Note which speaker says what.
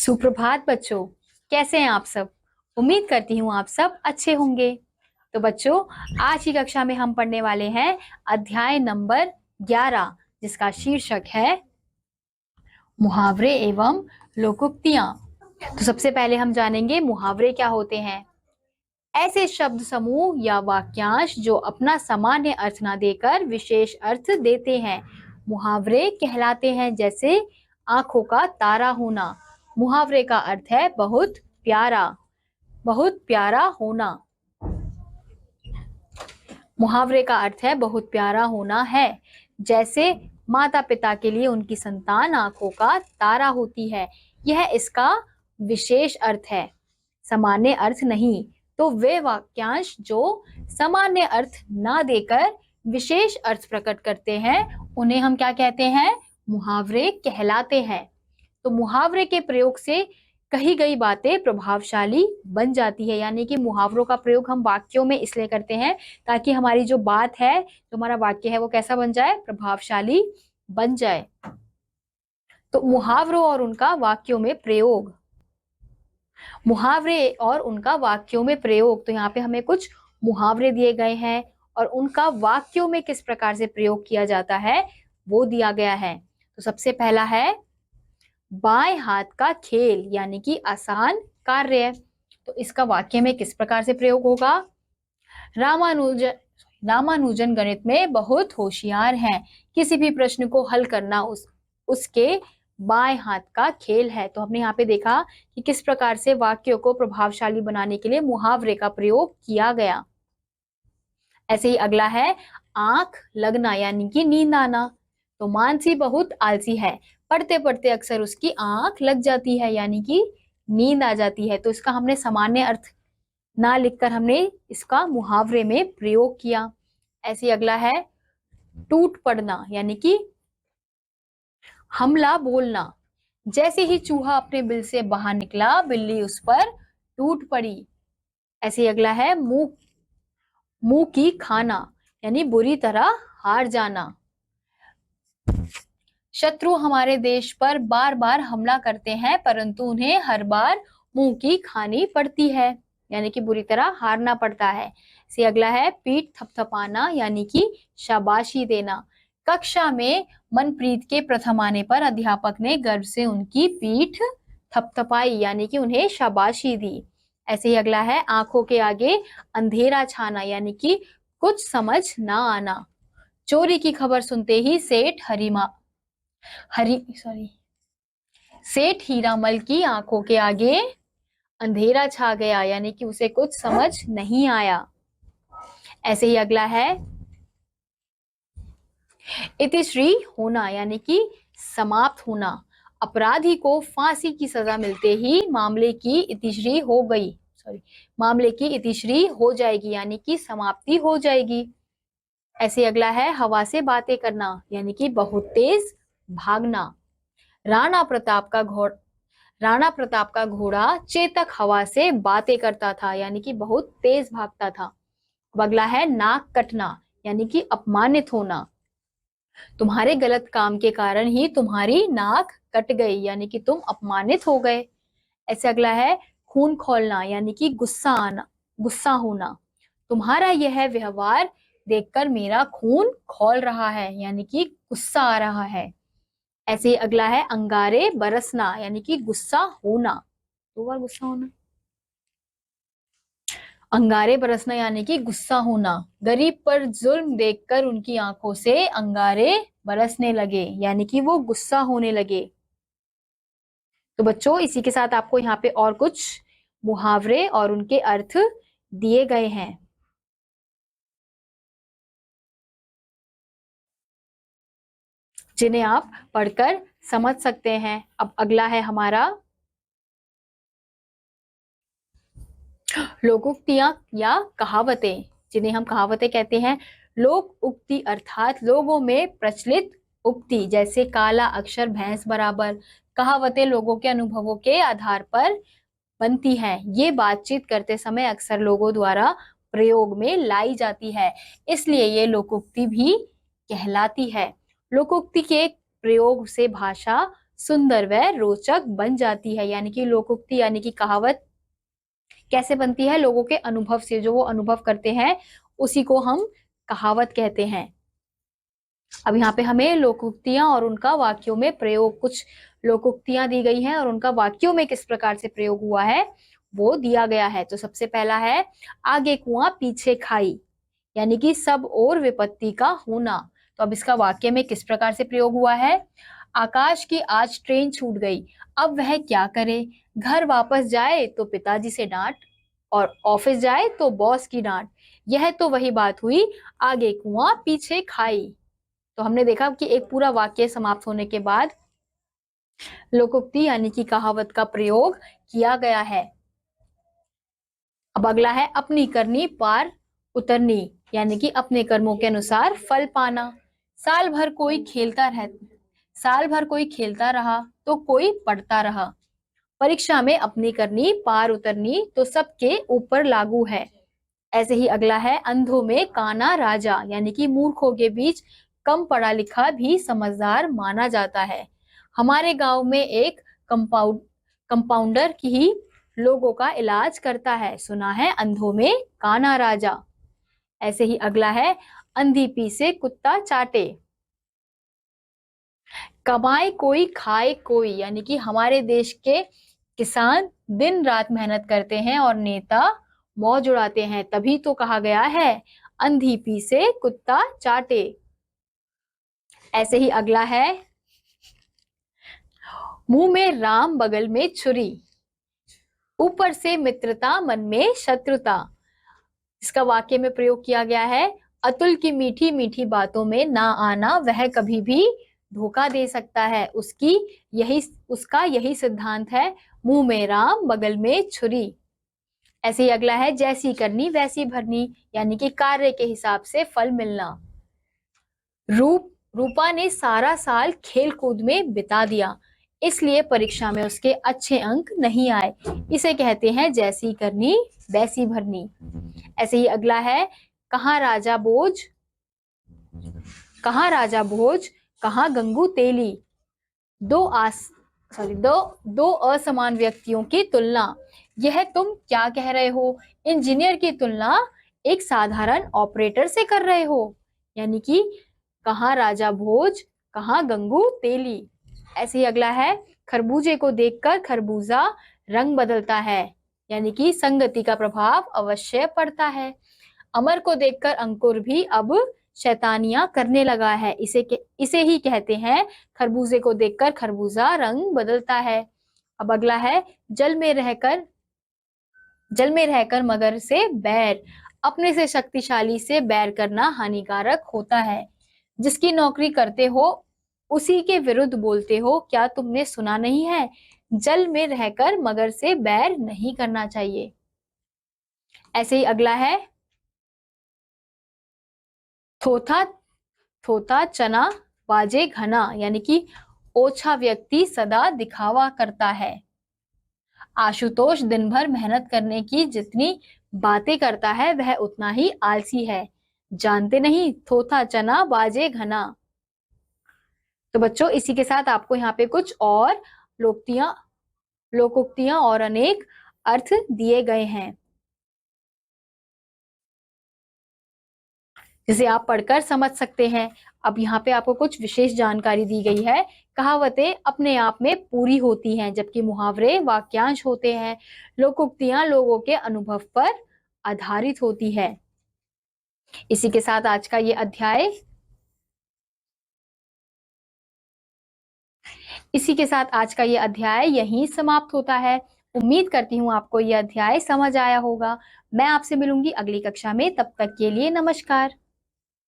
Speaker 1: सुप्रभात बच्चों, कैसे हैं आप सब। उम्मीद करती हूँ आप सब अच्छे होंगे। तो बच्चों, आज की कक्षा में हम पढ़ने वाले हैं अध्याय नंबर 11, जिसका शीर्षक है मुहावरे एवं लोकोक्तियां। तो सबसे पहले हम जानेंगे मुहावरे क्या होते हैं। ऐसे शब्द समूह या वाक्यांश जो अपना सामान्य अर्थ न देकर विशेष अर्थ देते हैं, मुहावरे कहलाते हैं। जैसे आंखों का तारा होना। मुहावरे का अर्थ है बहुत प्यारा, बहुत प्यारा होना। मुहावरे का अर्थ है बहुत प्यारा होना है। जैसे माता पिता के लिए उनकी संतान आंखों का तारा होती है, यह इसका विशेष अर्थ है, सामान्य अर्थ नहीं। तो वे वाक्यांश जो सामान्य अर्थ ना देकर विशेष अर्थ प्रकट करते हैं, उन्हें हम क्या कहते हैं? मुहावरे कहलाते हैं। तो मुहावरे के प्रयोग से कही गई बातें प्रभावशाली बन जाती है। यानी कि मुहावरों का प्रयोग हम वाक्यों में इसलिए करते हैं ताकि हमारी जो बात है, जो हमारा वाक्य है, वो कैसा बन जाए? प्रभावशाली बन जाए। तो मुहावरों और उनका वाक्यों में प्रयोग। मुहावरे और उनका वाक्यों में प्रयोग। तो यहाँ पे हमें कुछ मुहावरे दिए गए हैं और उनका वाक्यों में किस प्रकार से प्रयोग किया जाता है वो दिया गया है। तो सबसे पहला है बाएं हाथ का खेल, यानी कि आसान कार्य। तो इसका वाक्य में किस प्रकार से प्रयोग होगा? रामानुजन गणित में बहुत होशियार हैं। किसी भी प्रश्न को हल करना उसके बाएं हाथ का खेल है। तो हमने यहाँ पे देखा कि किस प्रकार से वाक्यों को प्रभावशाली बनाने के लिए मुहावरे का प्रयोग किया गया। ऐसे ही अगला है आंख लगना, यानी कि नींद आना। तो मानसी बहुत आलसी है, पढ़ते पढ़ते अक्सर उसकी आंख लग जाती है, यानी कि नींद आ जाती है। तो इसका हमने सामान्य अर्थ ना लिखकर हमने इसका मुहावरे में प्रयोग किया। ऐसे अगला है टूट पड़ना, यानी कि हमला बोलना। जैसे ही चूहा अपने बिल से बाहर निकला, बिल्ली उस पर टूट पड़ी। ऐसे अगला है मुंह की खाना, यानी बुरी तरह हार जाना। शत्रु हमारे देश पर बार बार हमला करते हैं, परंतु उन्हें हर बार मुंह की खानी पड़ती है, यानी कि बुरी तरह हारना पड़ता है। से अगला है पीठ थपथपाना, यानी कि शाबाशी देना। कक्षा में मनप्रीत के प्रथम आने पर अध्यापक ने गर्व से उनकी पीठ थपथपाई, यानी कि उन्हें शाबाशी दी। ऐसे ही अगला है आंखों के आगे अंधेरा छाना, यानी कि कुछ समझ ना आना। चोरी की खबर सुनते ही सेठ हीरामल की आंखों के आगे अंधेरा छा गया, यानी कि उसे कुछ समझ नहीं आया। ऐसे ही अगला है इतिश्री होना, यानी कि समाप्त होना। अपराधी को फांसी की सजा मिलते ही मामले की इतिश्री हो जाएगी, यानी कि समाप्ति हो जाएगी। ऐसे अगला है हवा से बातें करना, यानी कि बहुत तेज भागना। राणा प्रताप का घोड़ा चेतक हवा से बातें करता था, यानी कि बहुत तेज भागता था। अगला है नाक कटना, यानी कि अपमानित होना। तुम्हारे गलत काम के कारण ही तुम्हारी नाक कट गई, यानी कि तुम अपमानित हो गए। ऐसे अगला है खून खौलना, यानी कि गुस्सा होना। तुम्हारा यह व्यवहार देखकर मेरा खून खौल रहा है, यानी कि गुस्सा आ रहा है। ऐसे ही अगला है अंगारे बरसना, यानी कि गुस्सा होना। 2 बार गुस्सा होना। अंगारे बरसना यानी कि गुस्सा होना। गरीब पर जुल्म देखकर उनकी आंखों से अंगारे बरसने लगे, यानी कि वो गुस्सा होने लगे। तो बच्चों, इसी के साथ आपको यहाँ पे और कुछ मुहावरे और उनके अर्थ दिए गए हैं, जिन्हें आप पढ़कर समझ सकते हैं। अब अगला है हमारा लोकोक्तियां या कहावतें, जिन्हें हम कहावतें कहते हैं। लोक उक्ति अर्थात लोगों में प्रचलित उक्ति, जैसे काला अक्षर भैंस बराबर। कहावतें लोगों के अनुभवों के आधार पर बनती हैं। ये बातचीत करते समय अक्सर लोगों द्वारा प्रयोग में लाई जाती है, इसलिए ये लोकोक्ति भी कहलाती है। लोकोक्ति के प्रयोग से भाषा सुंदर व रोचक बन जाती है। यानी कि लोकोक्ति यानी कि कहावत कैसे बनती है? लोगों के अनुभव से, जो वो अनुभव करते हैं उसी को हम कहावत कहते हैं। अब यहाँ पे हमें लोकोक्तियां और उनका वाक्यों में प्रयोग, कुछ लोकोक्तियां दी गई हैं और उनका वाक्यों में किस प्रकार से प्रयोग हुआ है वो दिया गया है। तो सबसे पहला है आगे कुआं पीछे खाई, यानी कि सब और विपत्ति का होना। तो अब इसका वाक्य में किस प्रकार से प्रयोग हुआ है? आकाश की आज ट्रेन छूट गई, अब वह क्या करे? घर वापस जाए तो पिताजी से डांट और ऑफिस जाए तो बॉस की डांट। यह तो वही बात हुई, आगे कुआं पीछे खाई। तो हमने देखा कि एक पूरा वाक्य समाप्त होने के बाद लोकोक्ति यानी कि कहावत का प्रयोग किया गया है। अब अगला है अपनी करनी पार उतरनी, यानी कि अपने कर्मों के अनुसार फल पाना। साल भर कोई खेलता रहा तो कोई पढ़ता रहा। परीक्षा में अपनी करनी पार उतरनी तो सबके ऊपर लागू है। ऐसे ही अगला है अंधों में काना राजा, यानी कि मूर्खों के बीच कम पढ़ा लिखा भी समझदार माना जाता है। हमारे गांव में एक कंपाउंडर की ही लोगों का इलाज करता है, सुना है अंधों में काना राजा। ऐसे ही अगला है अंधी पी से कुत्ता चाटे। कमाए कोई खाए कोई, यानी कि हमारे देश के किसान दिन रात मेहनत करते हैं और नेता मौज उड़ाते हैं, तभी तो कहा गया है अंधी पी से कुत्ता चाटे। ऐसे ही अगला है मुंह में राम बगल में छुरी, ऊपर से मित्रता मन में शत्रुता। इसका वाक्य में प्रयोग किया गया है अतुल की मीठी मीठी बातों में ना आना, वह कभी भी धोखा दे सकता है। उसका यही सिद्धांत है, मुंह में राम बगल में छुरी। ऐसे ही अगला है जैसी करनी वैसी भरनी, यानी कि कार्य के हिसाब से फल मिलना। रूपा ने सारा साल खेल कूद में बिता दिया, इसलिए परीक्षा में उसके अच्छे अंक नहीं आए। इसे कहते हैं जैसी करनी वैसी भरनी। ऐसे ही अगला है कहाँ राजा भोज कहाँ गंगू तेली। दो असमान व्यक्तियों की तुलना। यह तुम क्या कह रहे हो? इंजीनियर की तुलना एक साधारण ऑपरेटर से कर रहे हो। यानी कि कहाँ राजा भोज कहाँ गंगू तेली। ऐसे ही अगला है खरबूजे को देखकर खरबूजा रंग बदलता है, यानी कि संगति का प्रभाव अवश्य पड़ता है। अमर को देखकर अंकुर भी अब शैतानियां करने लगा है, इसे ही कहते हैं खरबूजे को देखकर खरबूजा रंग बदलता है। अब अगला है जल में रहकर मगर से बैर। अपने से शक्तिशाली से बैर करना हानिकारक होता है। जिसकी नौकरी करते हो उसी के विरुद्ध बोलते हो, क्या तुमने सुना नहीं है? जल में रहकर मगर से बैर नहीं करना चाहिए। ऐसे ही अगला है थोथा चना बाजे घना, यानी कि ओछा व्यक्ति सदा दिखावा करता है। आशुतोष दिन भर मेहनत करने की जितनी बातें करता है वह उतना ही आलसी है, जानते नहीं थोथा चना बाजे घना। तो बच्चों इसी के साथ आपको यहाँ पे कुछ और लोकोक्तियां और अनेक अर्थ दिए गए हैं, जिसे आप पढ़कर समझ सकते हैं। अब यहाँ पे आपको कुछ विशेष जानकारी दी गई है। कहावतें अपने आप में पूरी होती हैं, जबकि मुहावरे वाक्यांश होते हैं। लोकोक्तियां लोगों के अनुभव पर आधारित होती है। इसी के साथ आज का ये अध्याय यहीं समाप्त होता है। उम्मीद करती हूँ आपको यह अध्याय समझ आया होगा। मैं आपसे मिलूंगी अगली कक्षा में, तब तक के लिए नमस्कार।